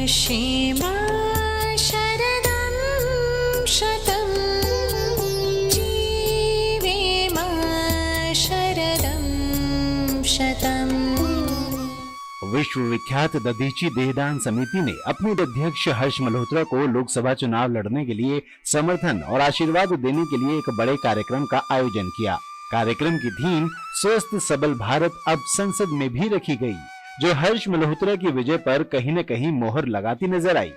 क्षेमा शरदं शतं जीवेम शरदं शतम्। विश्व विख्यात दधीची देहदान समिति ने अपने अध्यक्ष हर्ष मल्होत्रा को लोकसभा चुनाव लड़ने के लिए समर्थन और आशीर्वाद देने के लिए एक बड़े कार्यक्रम का आयोजन किया। कार्यक्रम की थीम स्वस्थ सबल भारत अब संसद में भी रखी गई, जो हर्ष मल्होत्रा की विजय पर कहीं न कहीं मोहर लगाती नजर आई।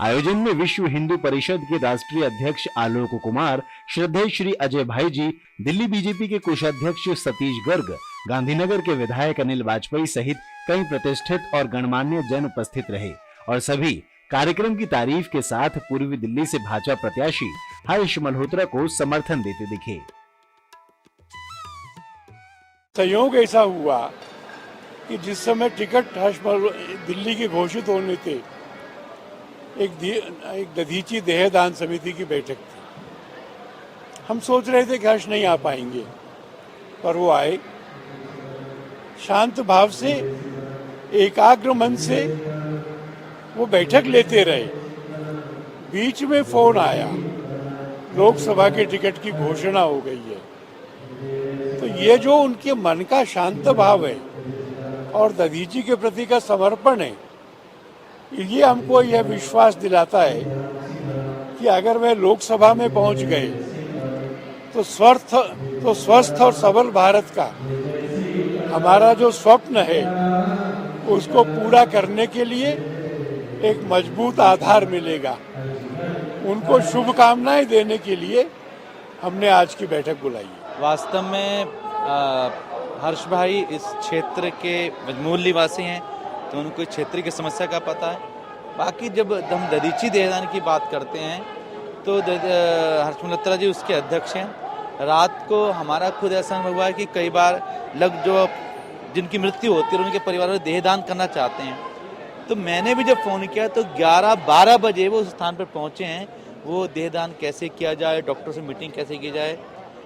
आयोजन में विश्व हिंदू परिषद के राष्ट्रीय अध्यक्ष आलोक कुमार, श्रद्धेय श्री अजय भाई जी, दिल्ली बीजेपी के कोषाध्यक्ष सतीश गर्ग, गांधीनगर के विधायक अनिल वाजपेयी सहित कई प्रतिष्ठित और गणमान्य जन उपस्थित रहे और सभी कार्यक्रम की तारीफ के साथ पूर्वी दिल्ली से भाजपा प्रत्याशी हर्ष मल्होत्रा को समर्थन देते दिखे। संयोग ऐसा हुआ कि जिस समय टिकट दिल्ली के घोषित होने थे, एक दधीची देहदान समिति की बैठक थी। हम सोच रहे थे कि हर्ष नहीं आ पाएंगे, पर वो आए। शांत भाव से, एकाग्र मन से वो बैठक लेते रहे। बीच में फोन आया, लोकसभा के टिकट की घोषणा हो गई है। तो ये जो उनके मन का शांत भाव है और दधीची के प्रति का समर्पण है, ये हमको यह विश्वास दिलाता है कि अगर वे लोकसभा में पहुंच गए तो स्वस्थ और सबल भारत का हमारा जो स्वप्न है उसको पूरा करने के लिए एक मजबूत आधार मिलेगा। उनको शुभकामनाएं देने के लिए हमने आज की बैठक बुलाई है। वास्तव में हर्ष भाई इस क्षेत्र के मूल निवासी हैं, तो उनको क्षेत्र की समस्या का पता है। बाकी जब हम दधीची देहदान की बात करते हैं तो हर्ष मल्होत्रा जी उसके अध्यक्ष हैं। रात को हमारा खुद ऐसा अनुभव हुआ है कि कई बार जो जिनकी मृत्यु होती है उनके परिवार में देहदान करना चाहते हैं, तो मैंने भी जब फ़ोन किया तो 11-12 बजे वो उस स्थान पर पहुँचे हैं। वो देहदान कैसे किया जाए, डॉक्टर से मीटिंग कैसे की जाए,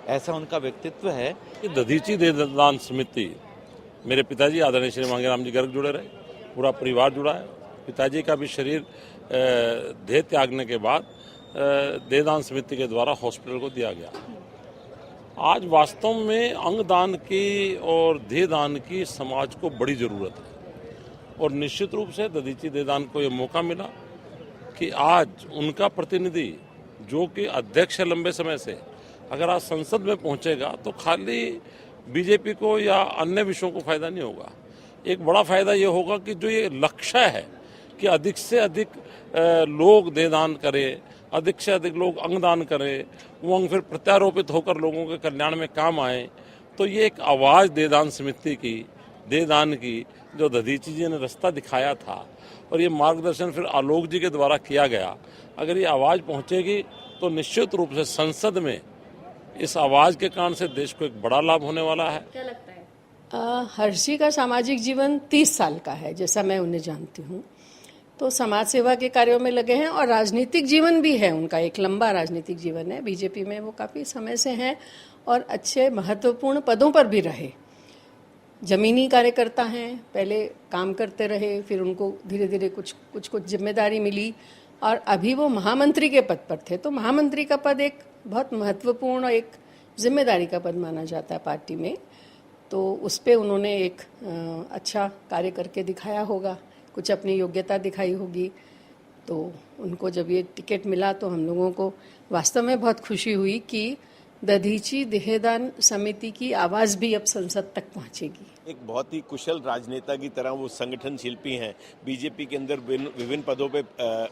ऐसा उनका व्यक्तित्व है। दधीची देहदान समिति, मेरे पिताजी आदरणीय श्री मांगेराम जी गर्ग जुड़े रहे, पूरा परिवार जुड़ा है। पिताजी का भी शरीर देह त्यागने के बाद देहदान समिति के द्वारा हॉस्पिटल को दिया गया। आज वास्तव में अंगदान की और देहदान की समाज को बड़ी ज़रूरत है और निश्चित रूप से दधीची देहदान को ये मौका मिला कि आज उनका प्रतिनिधि जो कि अध्यक्ष है लंबे समय से, अगर आज संसद में पहुंचेगा तो खाली बीजेपी को या अन्य विषयों को फायदा नहीं होगा। एक बड़ा फायदा ये होगा कि जो ये लक्ष्य है कि अधिक से अधिक लोग देहदान करें, अधिक से अधिक लोग अंगदान करें, वो अंग फिर प्रत्यारोपित होकर लोगों के कल्याण में काम आए। तो ये एक आवाज़ देहदान समिति की, देहदान की, जो दधीची जी ने रास्ता दिखाया था और ये मार्गदर्शन फिर आलोक जी के द्वारा किया गया। अगर ये आवाज़ पहुँचेगी तो निश्चित रूप से संसद में इस आवाज़ के कारण से देश को एक बड़ा लाभ होने वाला है। क्या लगता है? हर्ष जी का सामाजिक जीवन 30 साल का है, जैसा मैं उन्हें जानती हूँ। तो समाज सेवा के कार्यों में लगे हैं और राजनीतिक जीवन भी है उनका, एक लंबा राजनीतिक जीवन है। बीजेपी में वो काफ़ी समय से हैं और अच्छे महत्वपूर्ण पदों पर भी रहे। जमीनी कार्यकर्ता हैं, पहले काम करते रहे, फिर उनको धीरे धीरे कुछ जिम्मेदारी मिली और अभी वो महामंत्री के पद पर थे। तो महामंत्री का पद एक बहुत महत्वपूर्ण और एक जिम्मेदारी का पद माना जाता है पार्टी में। तो उस पर उन्होंने एक अच्छा कार्य करके दिखाया होगा, कुछ अपनी योग्यता दिखाई होगी। तो उनको जब ये टिकट मिला तो हम लोगों को वास्तव में बहुत खुशी हुई कि दधीची देहदान समिति की आवाज भी अब संसद तक पहुंचेगी। एक बहुत ही कुशल राजनेता की तरह वो संगठन शिल्पी हैं। बीजेपी के अंदर विभिन्न पदों पे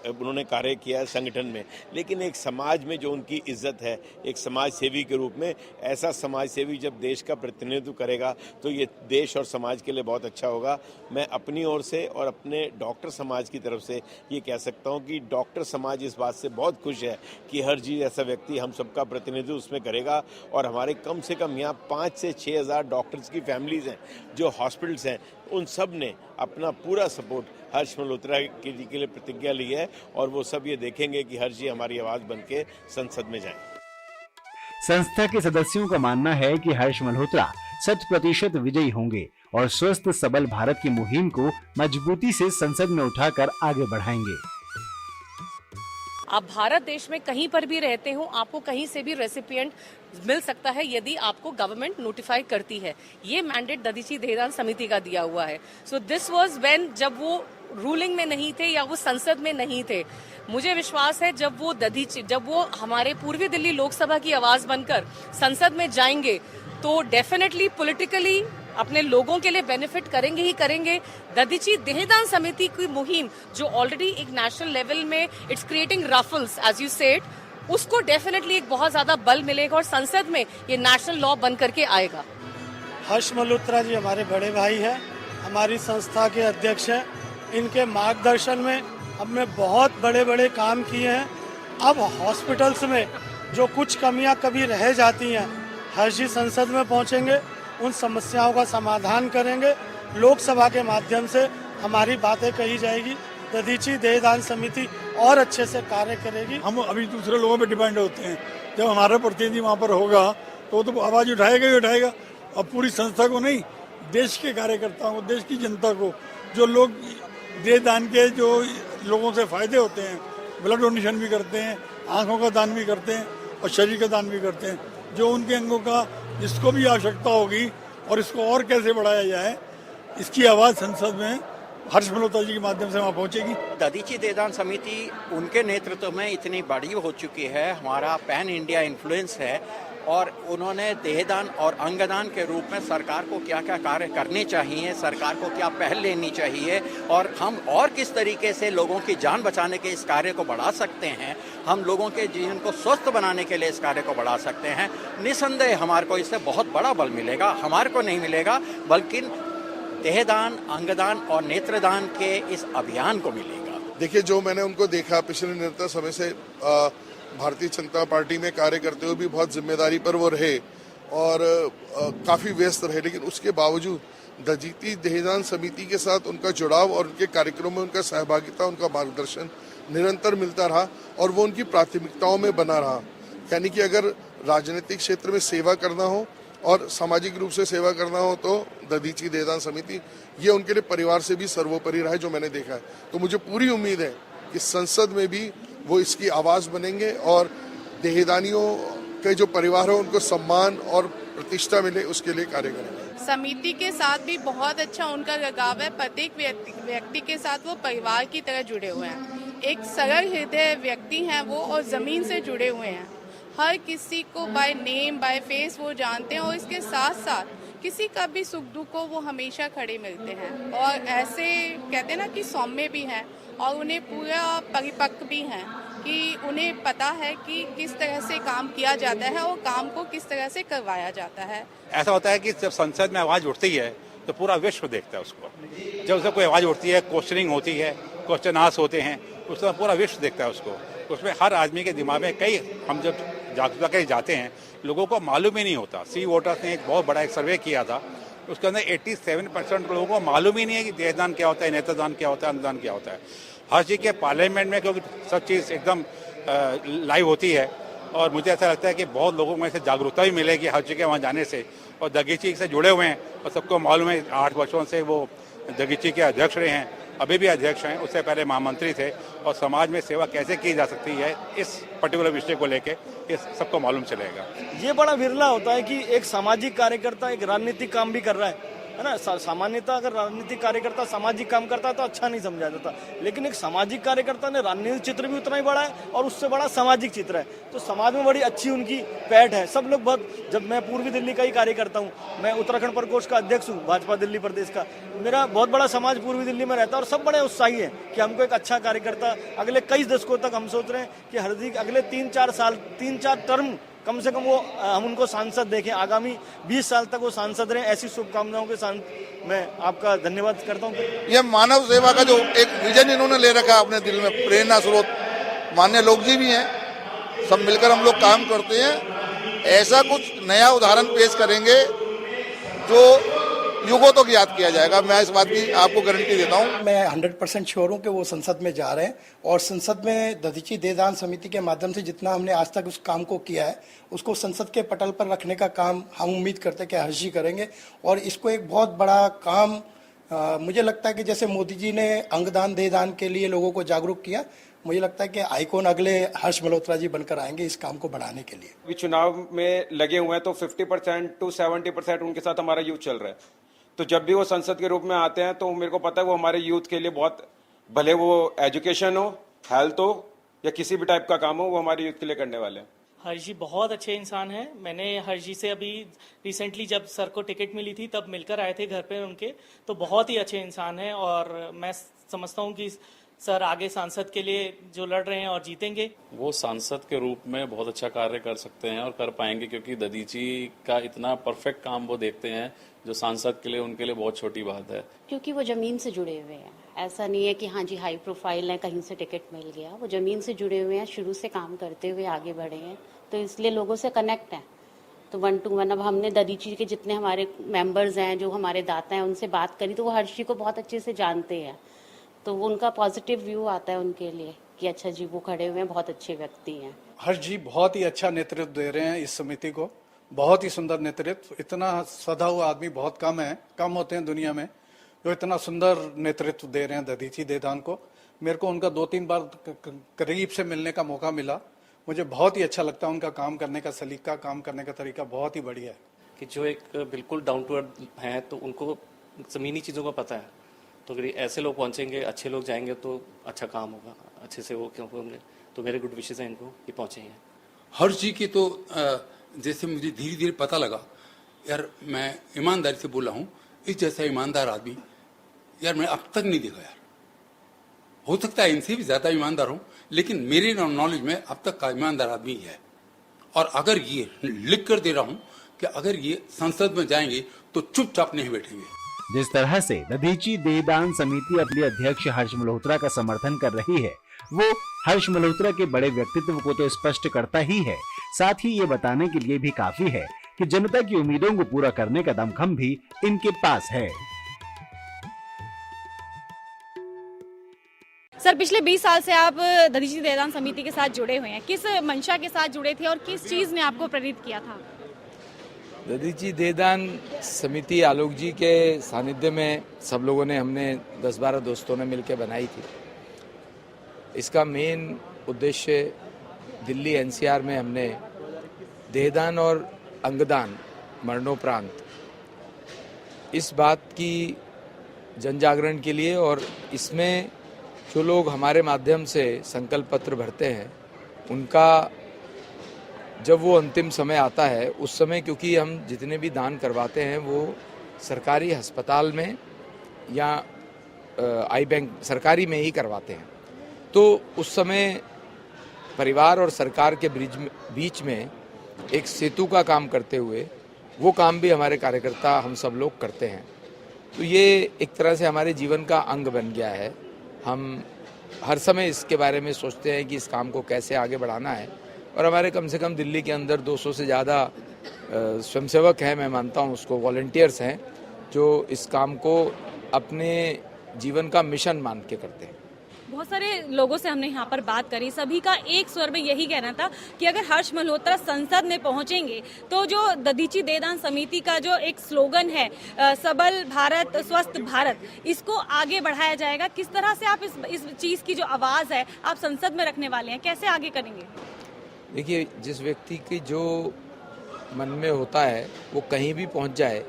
उन्होंने कार्य किया है संगठन में, लेकिन एक समाज में जो उनकी इज्जत है, एक समाज सेवी के रूप में, ऐसा समाज सेवी जब देश का प्रतिनिधित्व करेगा तो ये देश और समाज के लिए बहुत अच्छा होगा। मैं अपनी ओर से और अपने डॉक्टर समाज की तरफ से ये कह सकता हूँ कि डॉक्टर समाज इस बात से बहुत खुश है कि हरजी ऐसा व्यक्ति हम सबका प्रतिनिधित्व उसमें करेगा। और हमारे कम से कम यहाँ 5 से 6 हज़ार डॉक्टर्स की फैमिलीज हैं, जो हॉस्पिटल्स हैं, उन सब ने अपना पूरा सपोर्ट हर्ष मल्होत्रा जी के लिए प्रतिज्ञा ली है और वो सब ये देखेंगे कि हर्ष जी हमारी आवाज बन के संसद में जाएं। संस्था के सदस्यों का मानना है कि हर्ष मल्होत्रा 100% विजयी होंगे और स्वस्थ सबल भारत की मुहिम को मजबूती से संसद में उठाकर आगे बढ़ाएंगे। आप भारत देश में कहीं पर भी रहते हो, आपको कहीं से भी रेसिपिएंट मिल सकता है यदि आपको गवर्नमेंट नोटिफाई करती है। ये मैंडेट दधीची देहदान समिति का दिया हुआ है। सो दिस वाज व्हेन जब वो रूलिंग में नहीं थे या वो संसद में नहीं थे। मुझे विश्वास है जब वो हमारे पूर्वी दिल्ली लोकसभा की आवाज बनकर संसद में जाएंगे तो डेफिनेटली पॉलिटिकली अपने लोगों के लिए बेनिफिट करेंगे ही करेंगे। दधीची देहदान समिति की मुहिम जो ऑलरेडी एक नेशनल लेवल में it's creating ruffles as you said, उसको डेफिनेटली एक बहुत ज्यादा बल मिलेगा और संसद में ये नेशनल लॉ बन करके आएगा। हर्ष मल्होत्रा जी हमारे बड़े भाई हैं, हमारी संस्था के अध्यक्ष हैं। इनके मार्गदर्शन में हमने बहुत बड़े बड़े काम किए हैं। अब हॉस्पिटल्स में जो कुछ कमियां कभी रह जाती हैं, हर्ष जी संसद में पहुंचेंगे, उन समस्याओं का समाधान करेंगे। लोकसभा के माध्यम से हमारी बातें कही जाएगी। दधीची देहदान समिति और अच्छे से कार्य करेगी। हम अभी दूसरे लोगों पे डिपेंड होते हैं। जब हमारा प्रतिनिधि वहाँ पर होगा तो आवाज उठाएगा ही उठाएगा। अब पूरी संस्था को नहीं, देश के कार्यकर्ताओं को, देश की जनता को, जो लोग देहदान के जो लोगों से फायदे होते हैं, ब्लड डोनेशन भी करते हैं, आंखों का दान भी करते हैं और शरीर का दान भी करते हैं, जो उनके अंगों का जिसको भी आवश्यकता होगी और इसको और कैसे बढ़ाया जाए, इसकी आवाज़ संसद में हर्ष मल्होत्रा जी के माध्यम से वहाँ पहुँचेगी। दधीची देहदान समिति उनके नेतृत्व में इतनी बड़ी हो चुकी है, हमारा पैन इंडिया इन्फ्लुएंस है और उन्होंने देहदान और अंगदान के रूप में सरकार को क्या क्या कार्य करने चाहिए, सरकार को क्या पहल लेनी चाहिए और हम और किस तरीके से लोगों की जान बचाने के इस कार्य को बढ़ा सकते हैं, हम लोगों के जीवन को स्वस्थ बनाने के लिए इस कार्य को बढ़ा सकते हैं। निसंदेह हमारे को इससे बहुत बड़ा बल मिलेगा। हमारे को नहीं मिलेगा बल्कि देहदान, अंगदान और नेत्रदान के इस अभियान को मिलेगा। देखिए, जो मैंने उनको देखा पिछले निरंतर समय से भारतीय जनता पार्टी में कार्य करते हुए भी बहुत जिम्मेदारी पर वो रहे और काफ़ी व्यस्त रहे, लेकिन उसके बावजूद दधीची देहदान समिति के साथ उनका जुड़ाव और उनके कार्यक्रमों में उनका सहभागिता, उनका मार्गदर्शन निरंतर मिलता रहा और वो उनकी प्राथमिकताओं में बना रहा। यानी कि अगर राजनीतिक क्षेत्र में सेवा करना हो और सामाजिक रूप से सेवा करना हो तो दधीची देहदान समिति ये उनके लिए परिवार से भी सर्वोपरि रहा है, जो मैंने देखा है। तो मुझे पूरी उम्मीद है कि संसद में भी वो इसकी आवाज़ बनेंगे और देहदानियों के जो परिवार हो उनको सम्मान और प्रतिष्ठा मिले, उसके लिए कार्य करेंगे। समिति के साथ भी बहुत अच्छा उनका लगाव है। प्रत्येक व्यक्ति के साथ वो परिवार की तरह जुड़े हुए हैं। एक सरल हृदय व्यक्ति हैं वो और ज़मीन से जुड़े हुए हैं। हर किसी को बाय नेम बाय फेस वो जानते हैं और इसके साथ साथ किसी का भी सुख दुख को वो हमेशा खड़े मिलते हैं और ऐसे कहते हैं ना कि सौम्य भी हैं और उन्हें पूरा परिपक्व भी हैं कि उन्हें पता है कि किस तरह से काम किया जाता है और काम को किस तरह से करवाया जाता है। ऐसा होता है कि जब संसद में आवाज़ उठती है तो पूरा विश्व देखता है उसको। जब उसमें कोई आवाज़ उठती है, क्वेश्चनिंग होती है, क्वेश्चन आंस होते हैं, उसमें पूरा विश्व देखता है उसको। उसमें हर आदमी के दिमाग में कई, हम जब जागरूकता के जाते हैं लोगों को मालूम ही नहीं होता। सी वोटर्स ने एक बहुत बड़ा एक सर्वे किया था, उसके अंदर 87% लोगों को मालूम ही नहीं है कि देहदान क्या होता है, नेत्रदान क्या होता है, अंगदान क्या होता है। हर चीज़ के पार्लियामेंट में क्योंकि सब चीज़ एकदम लाइव होती है और मुझे ऐसा लगता है कि बहुत लोगों में से जागरूकता भी मिलेगी हर चीज़ के वहाँ जाने से। और दधीची से जुड़े हुए हैं और सबको मालूम है 8 वर्षों से वो दधीची के अध्यक्ष रहे हैं, अभी भी अध्यक्ष हैं, उससे पहले महामंत्री थे और समाज में सेवा कैसे की जा सकती है इस पर्टिकुलर विषय को लेके ये सबको मालूम चलेगा। ये बड़ा विरला होता है कि एक सामाजिक कार्यकर्ता एक राजनीतिक काम भी कर रहा है है ना। सामान्यतः अगर राजनीतिक कार्यकर्ता सामाजिक काम करता है तो अच्छा नहीं समझा जाता, लेकिन एक सामाजिक कार्यकर्ता ने राजनीतिक चित्र भी उतना ही बड़ा है और उससे बड़ा सामाजिक चित्र है, तो समाज में बड़ी अच्छी उनकी पैठ है। सब लोग बहुत, जब मैं पूर्वी दिल्ली का ही कार्यकर्ता हूँ, मैं उत्तराखंड प्रकोष्ठ का अध्यक्ष हूँ भाजपा दिल्ली प्रदेश का, मेरा बहुत बड़ा समाज पूर्वी दिल्ली में रहता है और सब बड़े उत्साही है कि हमको एक अच्छा कार्यकर्ता, अगले कई दशकों तक हम सोच रहे हैं कि हरजी अगले 3-4 टर्म कम से कम वो हम उनको सांसद देखें, आगामी 20 साल तक वो सांसद रहे। ऐसी शुभकामनाओं के साथ मैं आपका धन्यवाद करता हूँ। यह मानव सेवा का जो एक विजन इन्होंने ले रखा है अपने दिल में, प्रेरणा स्रोत मान्य लोग जी भी हैं, सब मिलकर हम लोग काम करते हैं। ऐसा कुछ नया उदाहरण पेश करेंगे जो युगों तक याद किया जाएगा, मैं इस बात की आपको गारंटी देता हूँ। मैं 100% श्योर हूँ कि वो संसद में जा रहे हैं और संसद में दधीची देहदान समिति के माध्यम से जितना हमने आज तक उस काम को किया है उसको संसद के पटल पर रखने का काम हम उम्मीद करते हैं कि हर्षी करेंगे और इसको एक बहुत बड़ा काम मुझे लगता है कि जैसे मोदी जी ने अंगदान देहदान के लिए लोगों को जागरूक किया, मुझे लगता है कि आइकॉन अगले हर्ष मल्होत्रा जी बनकर आएंगे इस काम को बढ़ाने के लिए। अभी चुनाव में लगे हुए हैं तो 50% to 70% उनके साथ हमारा यूथ चल रहा है, तो जब भी वो संसद के रूप में आते हैं तो मेरे को पता है वो हमारे यूथ के लिए बहुत, भले वो एजुकेशन हो, हेल्थ हो या किसी भी टाइप का काम हो, वो हमारे यूथ के लिए करने वाले हैं। हर्ष जी बहुत अच्छे इंसान हैं। मैंने हर्ष जी से अभी रिसेंटली जब सर को टिकट मिली थी तब मिलकर आए थे घर पे उनके, तो बहुत ही अच्छे इंसान हैं और मैं समझता हूँ कि सर आगे सांसद के लिए जो लड़ रहे हैं और जीतेंगे। वो सांसद के रूप में बहुत अच्छा कार्य कर सकते हैं और कर पाएंगे, क्योंकि दधीची का इतना परफेक्ट काम वो देखते हैं जो सांसद के लिए उनके लिए बहुत छोटी बात है, क्योंकि वो जमीन से जुड़े हुए हैं। ऐसा नहीं है कि हाँ जी हाई प्रोफाइल है, कहीं से टिकट मिल गया, वो जमीन से जुड़े हुए हैं, शुरू से काम करते हुए आगे बढ़े हैं, तो इसलिए लोगों से कनेक्ट हैं। तो 1 to 1 अब हमने दधीची के जितने हमारे मेंबर्स हैं, जो हमारे दाता हैं, उनसे बात करी तो वो हर्षी को बहुत अच्छे से जानते हैं, तो वो उनका पॉजिटिव व्यू आता है उनके लिए कि अच्छा जी वो खड़े हुए हैं, बहुत अच्छे व्यक्ति हैं। हर्ष जी बहुत ही अच्छा नेतृत्व दे रहे हैं इस समिति को, बहुत ही सुंदर नेतृत्व। इतना सधा हुआ आदमी बहुत कम होते हैं दुनिया में जो इतना सुंदर नेतृत्व दे रहे हैं दधीची देहदान को। मेरे को उनका 2-3 बार करीब से मिलने का मौका मिला, मुझे बहुत ही अच्छा लगता है उनका काम करने का सलीका, काम करने का तरीका बहुत ही बढ़िया है। कि जो एक बिल्कुल डाउन टू अर्थ है, तो उनको जमीनी चीज़ों का पता है, तो अगर ऐसे लोग पहुंचेंगे, अच्छे लोग जाएंगे तो अच्छा काम होगा, अच्छे से वो क्यों होंगे। तो मेरे गुड विशेष हैं इनको कि पहुंचेंगे। हर्ष जी की तो जैसे मुझे धीरे धीरे पता लगा, यार मैं ईमानदारी से बोला हूँ, इस जैसा ईमानदार आदमी यार मैं अब तक नहीं देखा। यार हो सकता है इनसे भी ज्यादा ईमानदार हूँ, लेकिन मेरे नॉलेज में अब तक का ईमानदार आदमी है। और अगर ये लिख कर दे रहा हूँ कि अगर ये संसद में जाएंगे तो चुपचाप नहीं बैठेंगे। जिस तरह से दधीची देहदान समिति अपने अध्यक्ष हर्ष मल्होत्रा का समर्थन कर रही है, वो हर्ष मल्होत्रा के बड़े व्यक्तित्व को तो स्पष्ट करता ही है, साथ ही ये बताने के लिए भी काफी है कि जनता की उम्मीदों को पूरा करने का दमखम भी इनके पास है। सर, पिछले 20 साल से आप दधीची देहदान समिति के साथ जुड़े हुए हैं, किस मंशा के साथ जुड़े थे और किस चीज ने आपको प्रेरित किया था? दधीची देहदान समिति आलोक जी के सानिध्य में सब लोगों ने, हमने 10-12 दोस्तों ने मिलकर बनाई थी। इसका मेन उद्देश्य दिल्ली एनसीआर में हमने देहदान और अंगदान मरणोपरांत इस बात की जन जागरण के लिए, और इसमें जो लोग हमारे माध्यम से संकल्प पत्र भरते हैं उनका जब वो अंतिम समय आता है, उस समय क्योंकि हम जितने भी दान करवाते हैं वो सरकारी अस्पताल में या आई बैंक सरकारी में ही करवाते हैं, तो उस समय परिवार और सरकार के बीच में एक सेतु का काम करते हुए वो काम भी हमारे कार्यकर्ता हम सब लोग करते हैं। तो ये एक तरह से हमारे जीवन का अंग बन गया है। हम हर समय इसके बारे में सोचते हैं कि इस काम को कैसे आगे बढ़ाना है, और हमारे कम से कम दिल्ली के अंदर 200 से ज़्यादा स्वयंसेवक हैं, मैं मानता हूँ उसको, वॉलंटियर्स हैं, जो इस काम को अपने जीवन का मिशन मान के करते हैं। बहुत सारे लोगों से हमने यहाँ पर बात करी, सभी का एक स्वर में यही कहना था कि अगर हर्ष मल्होत्रा संसद में पहुंचेंगे तो जो दधीची देहदान समिति का जो एक स्लोगन है सबल भारत स्वस्थ भारत, इसको आगे बढ़ाया जाएगा। किस तरह से आप इस चीज की जो आवाज है आप संसद में रखने वाले हैं, कैसे आगे करेंगे? देखिए, जिस व्यक्ति की जो मन में होता है वो कहीं भी पहुंच जाए,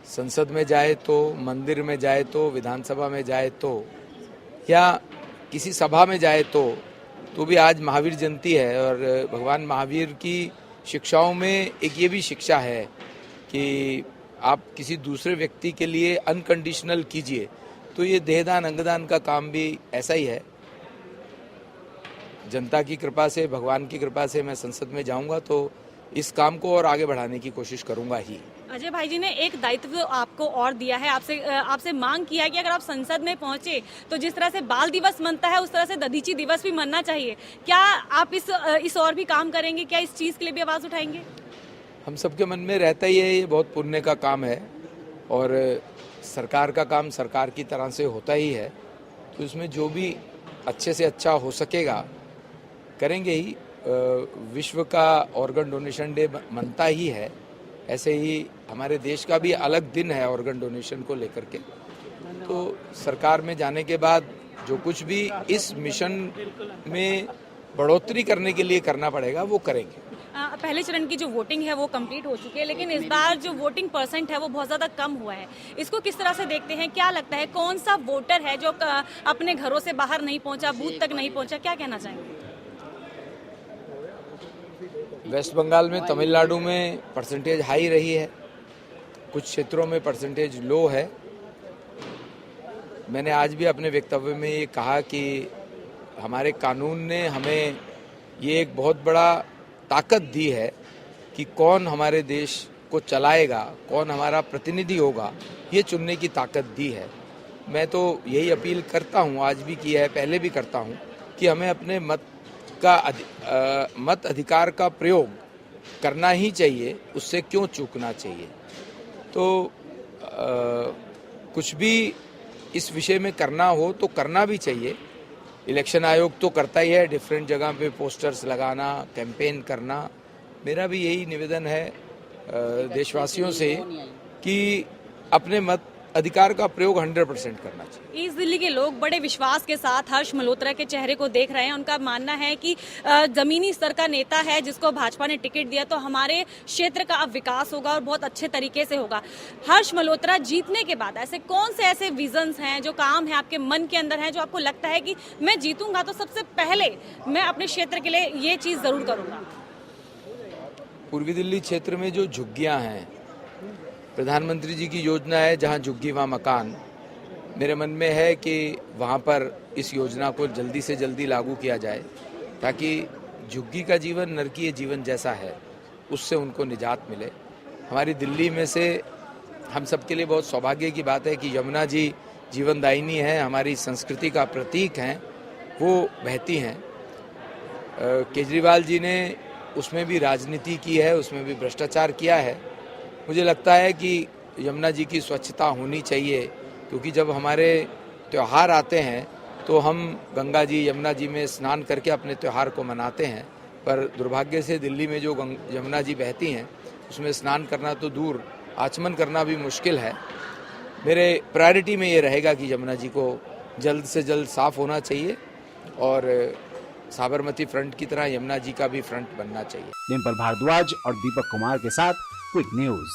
संसद में जाए तो, मंदिर में जाए तो, विधानसभा में जाए तो, या किसी सभा में जाए तो भी आज महावीर जयंती है। और भगवान महावीर की शिक्षाओं में एक ये भी शिक्षा है कि आप किसी दूसरे व्यक्ति के लिए अनकंडीशनल कीजिए। तो ये देहदान अंगदान का काम भी ऐसा ही है। जनता की कृपा से, भगवान की कृपा से मैं संसद में जाऊंगा तो इस काम को और आगे बढ़ाने की कोशिश करूंगा ही। अजय भाई जी ने एक दायित्व आपको और दिया है, आपसे मांग किया है कि अगर आप संसद में पहुंचे तो जिस तरह से बाल दिवस मनता है उस तरह से दधीची दिवस भी मनना चाहिए। क्या आप इस और भी काम करेंगे? क्या इस चीज के लिए भी आवाज उठाएंगे? हम सबके मन में रहता ही है, ये बहुत पुण्य का काम है और सरकार का काम सरकार की तरह से होता ही है। तो इसमें जो भी अच्छे से अच्छा हो सकेगा करेंगे ही। विश्व का ऑर्गन डोनेशन डे मनता ही है, ऐसे ही हमारे देश का भी अलग दिन है ऑर्गन डोनेशन को लेकर के। तो सरकार में जाने के बाद जो कुछ भी इस मिशन में बढ़ोतरी करने के लिए करना पड़ेगा वो करेंगे। पहले चरण की जो वोटिंग है वो कंप्लीट हो चुकी है, लेकिन इस बार जो वोटिंग परसेंट है वो बहुत ज्यादा कम हुआ है। इसको किस तरह से देखते हैं? क्या लगता है कौन सा वोटर है जो अपने घरों से बाहर नहीं पहुंचा, बूथ तक नहीं पहुंचा? क्या कहना चाहेंगे? वेस्ट बंगाल में, तमिलनाडु में परसेंटेज हाई रही है, कुछ क्षेत्रों में परसेंटेज लो है। मैंने आज भी अपने वक्तव्य में ये कहा कि हमारे कानून ने हमें ये एक बहुत बड़ा ताकत दी है कि कौन हमारे देश को चलाएगा, कौन हमारा प्रतिनिधि होगा, ये चुनने की ताकत दी है। मैं तो यही अपील करता हूँ, आज भी किया है, पहले भी करता हूँ कि हमें अपने मत अधिकार का प्रयोग करना ही चाहिए, उससे क्यों चूकना चाहिए। तो कुछ भी इस विषय में करना हो तो करना भी चाहिए। इलेक्शन आयोग तो करता ही है, डिफरेंट जगह पे पोस्टर्स लगाना, कैंपेन करना। मेरा भी यही निवेदन है देशवासियों से कि अपने मत अधिकार का प्रयोग 100% करना चाहिए। ईस्ट दिल्ली के लोग बड़े विश्वास के साथ हर्ष मल्होत्रा के चेहरे को देख रहे हैं। उनका मानना है कि जमीनी स्तर का नेता है जिसको भाजपा ने टिकट दिया तो हमारे क्षेत्र का अब विकास होगा और बहुत अच्छे तरीके से होगा। हर्ष मल्होत्रा जीतने के बाद ऐसे कौन से ऐसे विजन्स हैं, जो काम है आपके मन के अंदर है, जो आपको लगता है कि मैं जीतूंगा तो सबसे पहले मैं अपने क्षेत्र के लिए ये चीज जरूर करूंगा? पूर्वी दिल्ली क्षेत्र में जो झुग्गियां हैं, प्रधानमंत्री जी की योजना है जहां झुग्गी वहां मकान। मेरे मन में है कि वहां पर इस योजना को जल्दी से जल्दी लागू किया जाए ताकि झुग्गी का जीवन नरकीय जीवन जैसा है उससे उनको निजात मिले। हमारी दिल्ली में से हम सबके लिए बहुत सौभाग्य की बात है कि यमुना जी जीवनदायिनी है, हमारी संस्कृति का प्रतीक हैं, वो बहती हैं। केजरीवाल जी ने उसमें भी राजनीति की है, उसमें भी भ्रष्टाचार किया है। मुझे लगता है कि यमुना जी की स्वच्छता होनी चाहिए, क्योंकि जब हमारे त्यौहार आते हैं तो हम गंगा जी, यमुना जी में स्नान करके अपने त्यौहार को मनाते हैं। पर दुर्भाग्य से दिल्ली में जो यमुना जी बहती हैं उसमें स्नान करना तो दूर, आचमन करना भी मुश्किल है। मेरे प्रायोरिटी में ये रहेगा कि यमुना जी को जल्द से जल्द साफ होना चाहिए और साबरमती फ्रंट की तरह यमुना जी का भी फ्रंट बनना चाहिए। डिम्पल भारद्वाज और दीपक कुमार के साथ क्विक न्यूज।